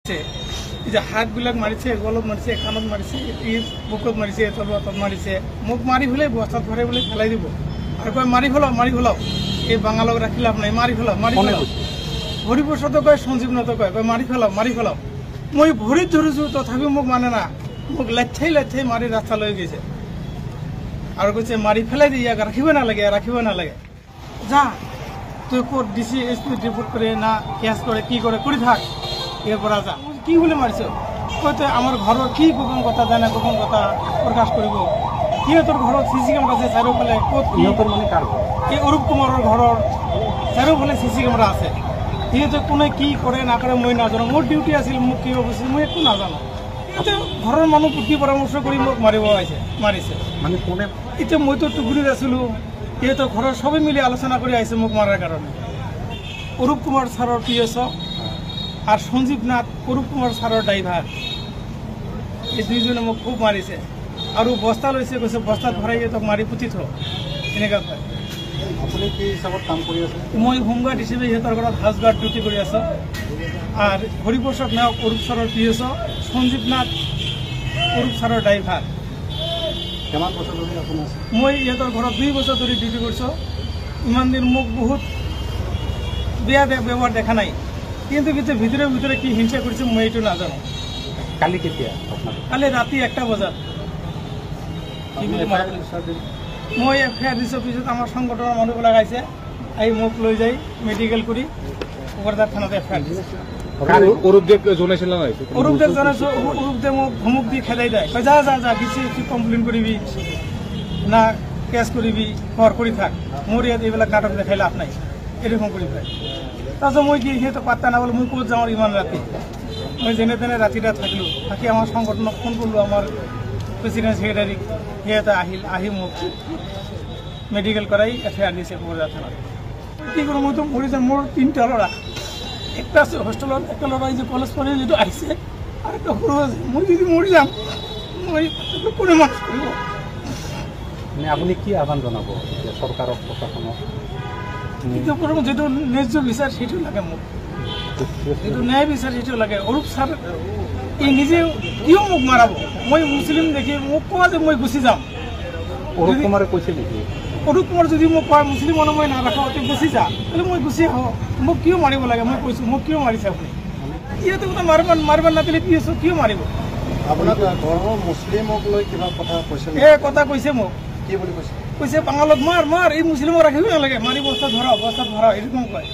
যে হাতবিলাক মাৰিছে, গলত মাৰিছে, কাণত মাৰিছে, বুকুত মাৰিছে, তলুৱাত মাৰিছে। মোক মাৰি পেলাই বস্তাত ভৰাই পেলাই পেলাই দিব আৰু কয় মাৰি ফেলাও এই বাঙালক ৰাখি লাভ নাই, মাৰি ফেলাও। হৰিপ্ৰসাদে কয়, সঞ্জীৱ নাথে কয় মাৰি ফেলাও। মই ভৰিত ধৰিছোঁ, তথাপিও মোক মানে না, মোক লেঠাই মাৰি ৰাস্তা লৈ গৈছে আৰু কৈছে মাৰি ফেলাই দি ইয়াক ৰাখিব নালাগে। যা তুই ক'ত DC SP ৰিপৰ্ট কৰে না কেছ কৰে, কি কৰে কৰি থাক, ইয়াৰ পৰা যা। কি বুলি মাৰিছ? কয় তই আমাৰ ঘৰৰ কি গোপন কথা জানে, গোপন কথা প্ৰকাশ কৰিব। সিহঁতৰ ঘৰত CC কেমেৰা আছে চাৰিওফালে। ক'ত সিহঁতৰ মানে কাৰ ঘৰ? এই অৰূপ কুমাৰৰ ঘৰৰ চাৰিওফালে CC কেমেৰা আছে। সিহঁতে কোনে কি কৰে নকৰে মই নাজানো। মোৰ ডিউটি আছিল, মোক কি কৈছিল মই একো নাজানো। সিহঁতে ঘৰৰ মানুহ বুদ্ধি পৰামৰ্শ কৰি মোক মাৰিছে। মানে কোনে? এতিয়া মইতো টুকুৰিত আছিলোঁ, সিহঁতৰ ঘৰৰ সবেই মিলি আলোচনা কৰি আহিছে মোক মাৰাৰ কাৰণে। অৰূপ কুমাৰ ছাৰৰ PSO আৰ সঞ্জীৱ নাথ, অৰূপ কুমাৰ ছাৰৰ ড্ৰাইভাৰ, এই দুইজনে মোক খুব মাৰিছে আৰু বস্তা লৈছে, কৈছে বস্তাত ভৰাই তোক মাৰি পুতি থ, এনেকুৱা কয়। আপুনি কি হিচাপত কাম কৰি আছে? মই হোমগাৰ্ড হিচাপে সিহঁতৰ ঘৰত হাউচগাৰ্ড ডিউটি কৰি আছোঁ। আৰু হৰিপ্ৰসাদ নায়ক অৰূপ ছাৰৰ PSO, সঞ্জীৱ নাথ অৰূপ ছাৰৰ ড্ৰাইভাৰ। কিমান বছৰ ধৰি আপুনি আছে? মই ইহঁতৰ ঘৰত 2 বছৰ ধৰি ডিউটি কৰিছোঁ। ইমান দিন মোক বহুত বেয়া ব্যৱহাৰ দেখা নাই, কিন্তু ভিতৰে কি হিংসা কৰিছে মই এইটো নাজানো। কালি কেতিয়া? কালি ৰাতি 1টা বজাত মই FIR দিছোঁ। পিছত আমাৰ সংগঠনৰ মানুহবিলাক আহিছে, আহি মোক লৈ যাই মেডিকেল কৰি কোকৰাঝাৰ থানাত FIR দিছে। অৰূপদেৱ জনাইছোঁ। অৰূপদেৱ মোক ধমক দি খেদাই যায়, যা DC কমপ্লেইন কৰিবি না কেছ কৰিবি, ঘৰ কৰি থাক, মোৰ ইয়াত এইবিলাক নাটক দেখাই লাভ নাই, এৰকম কৰি পায়। তাৰপিছত মই কি সিহঁতে পাত্তা নাপালো, মই ক'ত যাওঁ ইমান ৰাতি। মই যেনে তেনে ৰাতিটা থাকিলোঁ, থাকি আমাৰ সংগঠনক ফোন কৰিলোঁ, আমাৰ প্ৰেচিডেণ্ট ছেক্ৰেটাৰীক। সিহঁতে আহি মোক মেডিকেল কৰাই FIR দিছে কোকৰাঝাৰ থানাত। কি কৰোঁ, মইতো মৰি যাম। মোৰ 3টা ল'ৰা, একটা আছে হোষ্টেলত, একটা ল'ৰা যে কলেজ পঢ়ি যিটো আহিছে, আৰু একটা সৰু আছে। মই যদি মৰি যাম, মই কোনে মানুষ কৰিব? মানে আপুনি কি আহ্বান জনাব চৰকাৰক, প্ৰশাসনক? যেটো ন্যায্য বিচাৰ সেইটো লাগে মোক, যেটো ন্যায় বিচাৰ সেইটো লাগে। অৰূপ ছাৰ ই নিজে কিয় মোক মাৰাব? মই মুছলিম দেখি মোক কোৱা যে মই গুচি যাম। অৰূপ কুমাৰে কৈছে নেকি? অৰূপ কুমাৰ যদি মোক কয় মুছলিম মানুহ মই নাৰাখোঁ, তই গুচি যা, তাহলে মই গুচি আহোঁ। মোক কিয় মাৰিব লাগে? মই কৈছোঁ মোক কিয় মাৰিছে আপুনি? ইহঁতে কথা মাৰিব নাপালে PSO কিয় মাৰিব? আপোনাৰ ঘৰৰ মুছলিমক লৈ কিবা কথা কৈছে? কথা কৈছে মোক। কি বুলি কৈছে? কৈছে বাঙালক মাৰ, এই মুছলিমক ৰাখিব নালাগে, মাৰি বস্তাত ভৰাও, এৰকম কয়।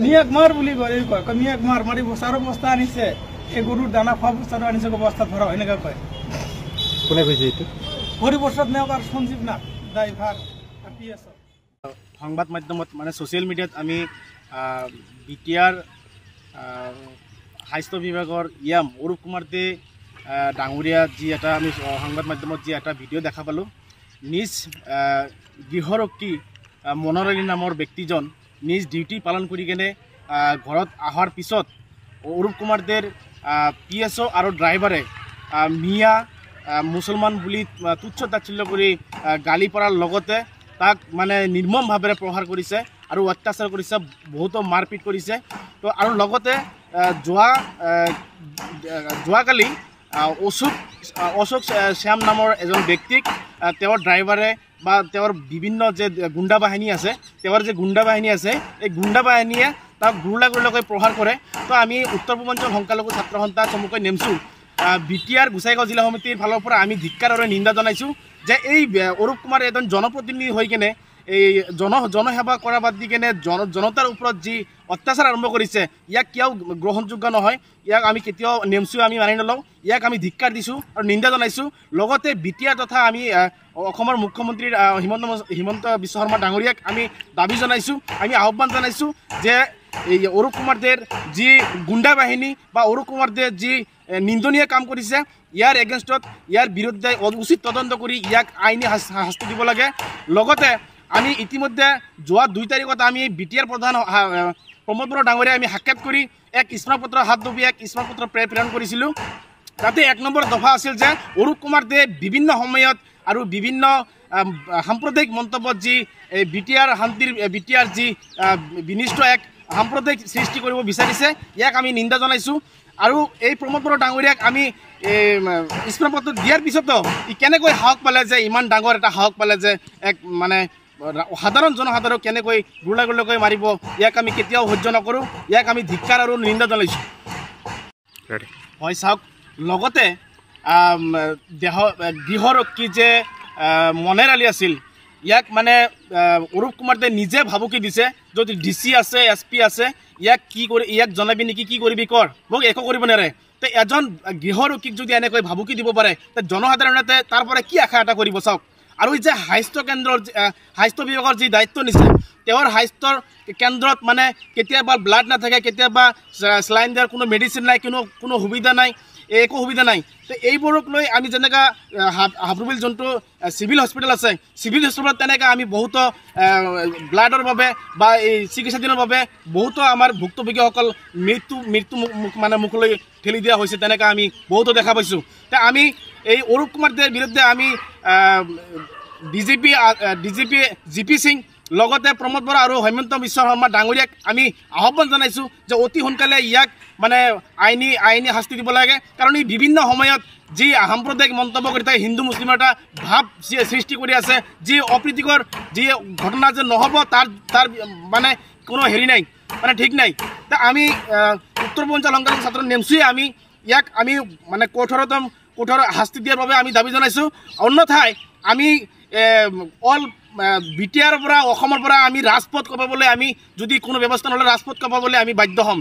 মিয়াক মাৰ বুলি কয়, মিয়াক মাৰি বস্তাৰো বস্তা আনিছে, এই গৰুৰ দানা খোৱা বস্তাটো আনিছে, বস্তাত ভৰাও, এনেকুৱা কয়। কোনে কৈছে এইটো? হৰিপ্ৰসাদ নায়ক আৰু সঞ্জীৱ নাথ, ড্ৰাইভাৰ PSO। সংবাদ মাধ্যমত মানে ছ'চিয়েল মিডিয়াত আমি BTR স্বাস্থ্য বিভাগৰ অৰূপ কুমাৰ দে ডাঙৰীয়া যি এটা আমি সংবাদ মাধ্যমত যি এটা ভিডিঅ' দেখা পালোঁ, নিজ গৃহৰক্ষী মনোৰলী নামৰ ব্যক্তিজন নিজ ডিউটি পালন কৰি কেনে ঘৰত অহাৰ পিছত অৰূপ কুমাৰ দেৰ PSO আৰু ড্ৰাইভাৰে মিয়া মুছলমান বুলি তুচ্ছ তাচ্ছিল্য কৰি গালি পৰাৰ লগতে তাক মানে নিৰ্মমভাৱে প্ৰহাৰ কৰিছে আৰু অত্যাচাৰ কৰিছে, বহুতো মাৰপিট কৰিছে। তো আৰু লগতে যোৱাকালি অশোক শ্যাম নামৰ এজন ব্যক্তিক তেওঁৰ ড্ৰাইভাৰে বা তেওঁৰ বিভিন্ন যে গুণ্ডা বাহিনী আছে, এই গুণ্ডা বাহিনীয়ে তাক গুৰুলাগুৰিলৈকে প্ৰহাৰ কৰে। তো আমি উত্তৰ পূৰ্বাঞ্চল সংখ্যালঘু ছাত্ৰ সন্থা চমুকৈ নেমচু BTR গোসাইগাঁও জিলা সমিতিৰ ফালৰ পৰা আমি ধিক্কাৰ আৰু নিন্দা জনাইছোঁ যে এই অৰূপ কুমাৰ এজন জনপ্ৰতিনিধি হৈ কেনে এই জনসেৱা কৰা বাদ দি কেনে জনতাৰ ওপৰত যি অত্যাচাৰ আৰম্ভ কৰিছে, ইয়াক কিয় গ্ৰহণযোগ্য নহয়। ইয়াক আমি কেতিয়াও নেমচুৱে আমি মানি নলওঁ, ইয়াক আমি ধিক্কাৰ দিছোঁ আৰু নিন্দা জনাইছোঁ। লগতে BTR তথা আমি অসমৰ মুখ্যমন্ত্ৰী হিমন্ত বিশ্ব শৰ্মা ডাঙৰীয়াক আমি দাবী জনাইছোঁ, আমি আহ্বান জনাইছোঁ যে এই অৰূপ কুমাৰ দেৰ যি গুণ্ডা বাহিনী বা অৰূপ কুমাৰ দেৰ যি নিন্দনীয় কাম কৰিছে, ইয়াৰ এগেইনষ্টত ইয়াৰ বিৰুদ্ধে উচিত তদন্ত কৰি ইয়াক আইনী শাস্তি দিব লাগে। লগতে আমি ইতিমধ্যে যোৱা 2 তাৰিখত আমি BTR প্ৰধান প্ৰমোদ বড়ো ডাঙৰীয়া আমি সাক্ষাৎ কৰি এক স্মাৰকপত্ৰ হাত দুবি এক স্মাৰকপত্ৰ প্ৰেৰণ কৰিছিলোঁ। তাতে 1 নম্বৰ দফা আছিল যে অৰূপ কুমাৰ দে বিভিন্ন সময়ত আৰু বিভিন্ন সাম্প্ৰদায়িক মন্তব্যত যি BTR যি বিনিষ্ট এক সাম্প্ৰদায়িক সৃষ্টি কৰিব বিচাৰিছে, ইয়াক আমি নিন্দা জনাইছোঁ। আৰু এই প্ৰমোদ বড়ো ডাঙৰীয়াক আমি স্মৰণপত্ৰ দিয়াৰ পিছতো ই কেনেকৈ সাহস পালে যে ইমান ডাঙৰ এটা সাহস পালে যে এক মানে সাধাৰণ জনসাধাৰণক কেনেকৈ গুলাগুলকৈ মাৰিব, ইয়াক আমি কেতিয়াও সহ্য নকৰোঁ, ইয়াক আমি ধিক্কাৰ আৰু নিন্দা জনাইছোঁ। হয় চাওক, লগতে গৃহৰক্ষী যে মনেৰ আলী আছিল, ইয়াক মানে অৰূপ কুমাৰ দে নিজে ভাবুকি দিছে, যদি DC আছে SP আছে ইয়াক কি কৰি ইয়াক জনাবি নেকি, কি কৰিবি কৰ, মোক একো কৰিব নোৱাৰে। তো এজন গৃহৰক্ষীক যদি এনেকৈ ভাবুকি দিব পাৰে তে জনসাধাৰণে তাৰ পৰা কি আশা এটা কৰিব চাওক। আৰু এই যে স্বাস্থ্য কেন্দ্ৰৰ স্বাস্থ্য বিভাগৰ যি দায়িত্ব নিছে, তেওঁৰ স্বাস্থ্যৰ কেন্দ্ৰত মানে কেতিয়াবা ব্লাড নাথাকে, কেতিয়াবা চেলাইন দিয়াৰ কোনো মেডিচিন নাই, কোনো সুবিধা নাই, একো সুবিধা নাই। তো এইবোৰক লৈ আমি যেনেকৈ হাবৰুবিল যোনটো চিভিল হস্পিটেল আছে, চিভিল হস্পিটেলত তেনেকৈ আমি বহুতো ব্লাডৰ বাবে বা এই চিকিৎসাধীনৰ বাবে বহুতো আমাৰ ভুক্তভোগীসকল মৃত্যু মানে মুখলৈ ঠেলি দিয়া হৈছে, তেনেকৈ আমি বহুতো দেখা পাইছোঁ। তো আমি এই অৰূপ কুমাৰ দেৰ বিৰুদ্ধে আমি DGP GP সিং লগতে প্ৰমোদ বড়ো আৰু হেমন্ত বিশ্ব শৰ্মা ডাঙৰীয়াক আমি আহ্বান জনাইছোঁ যে অতি সোনকালে ইয়াক মানে আইনী শাস্তি দিব লাগে। কাৰণ ই বিভিন্ন সময়ত যি সাম্প্ৰদায়িক মন্তব্য কৰি থাকে, হিন্দু মুছলিমৰ এটা ভাৱ সৃষ্টি কৰি আছে, যি অপ্ৰীতিকৰ যি ঘটনা যে নহ'ব তাৰ মানে কোনো হেৰি নাই, মানে ঠিক নাই। তা আমি উত্তৰ পূৰ্বাঞ্চল সংখ্যালঘু ছাত্ৰ নেমচুৱে আমি ইয়াক আমি মানে কঠোৰ শাস্তি দিয়াৰ বাবে আমি দাবী জনাইছোঁ। অন্যথাই আমি অল BTR পৰা অসমৰ পৰা আমি ৰাজপথ কপাবলৈ, আমি যদি কোনো ব্যৱস্থা নহ'লে ৰাজপথ কপাবলৈ আমি বাধ্য হ'ম।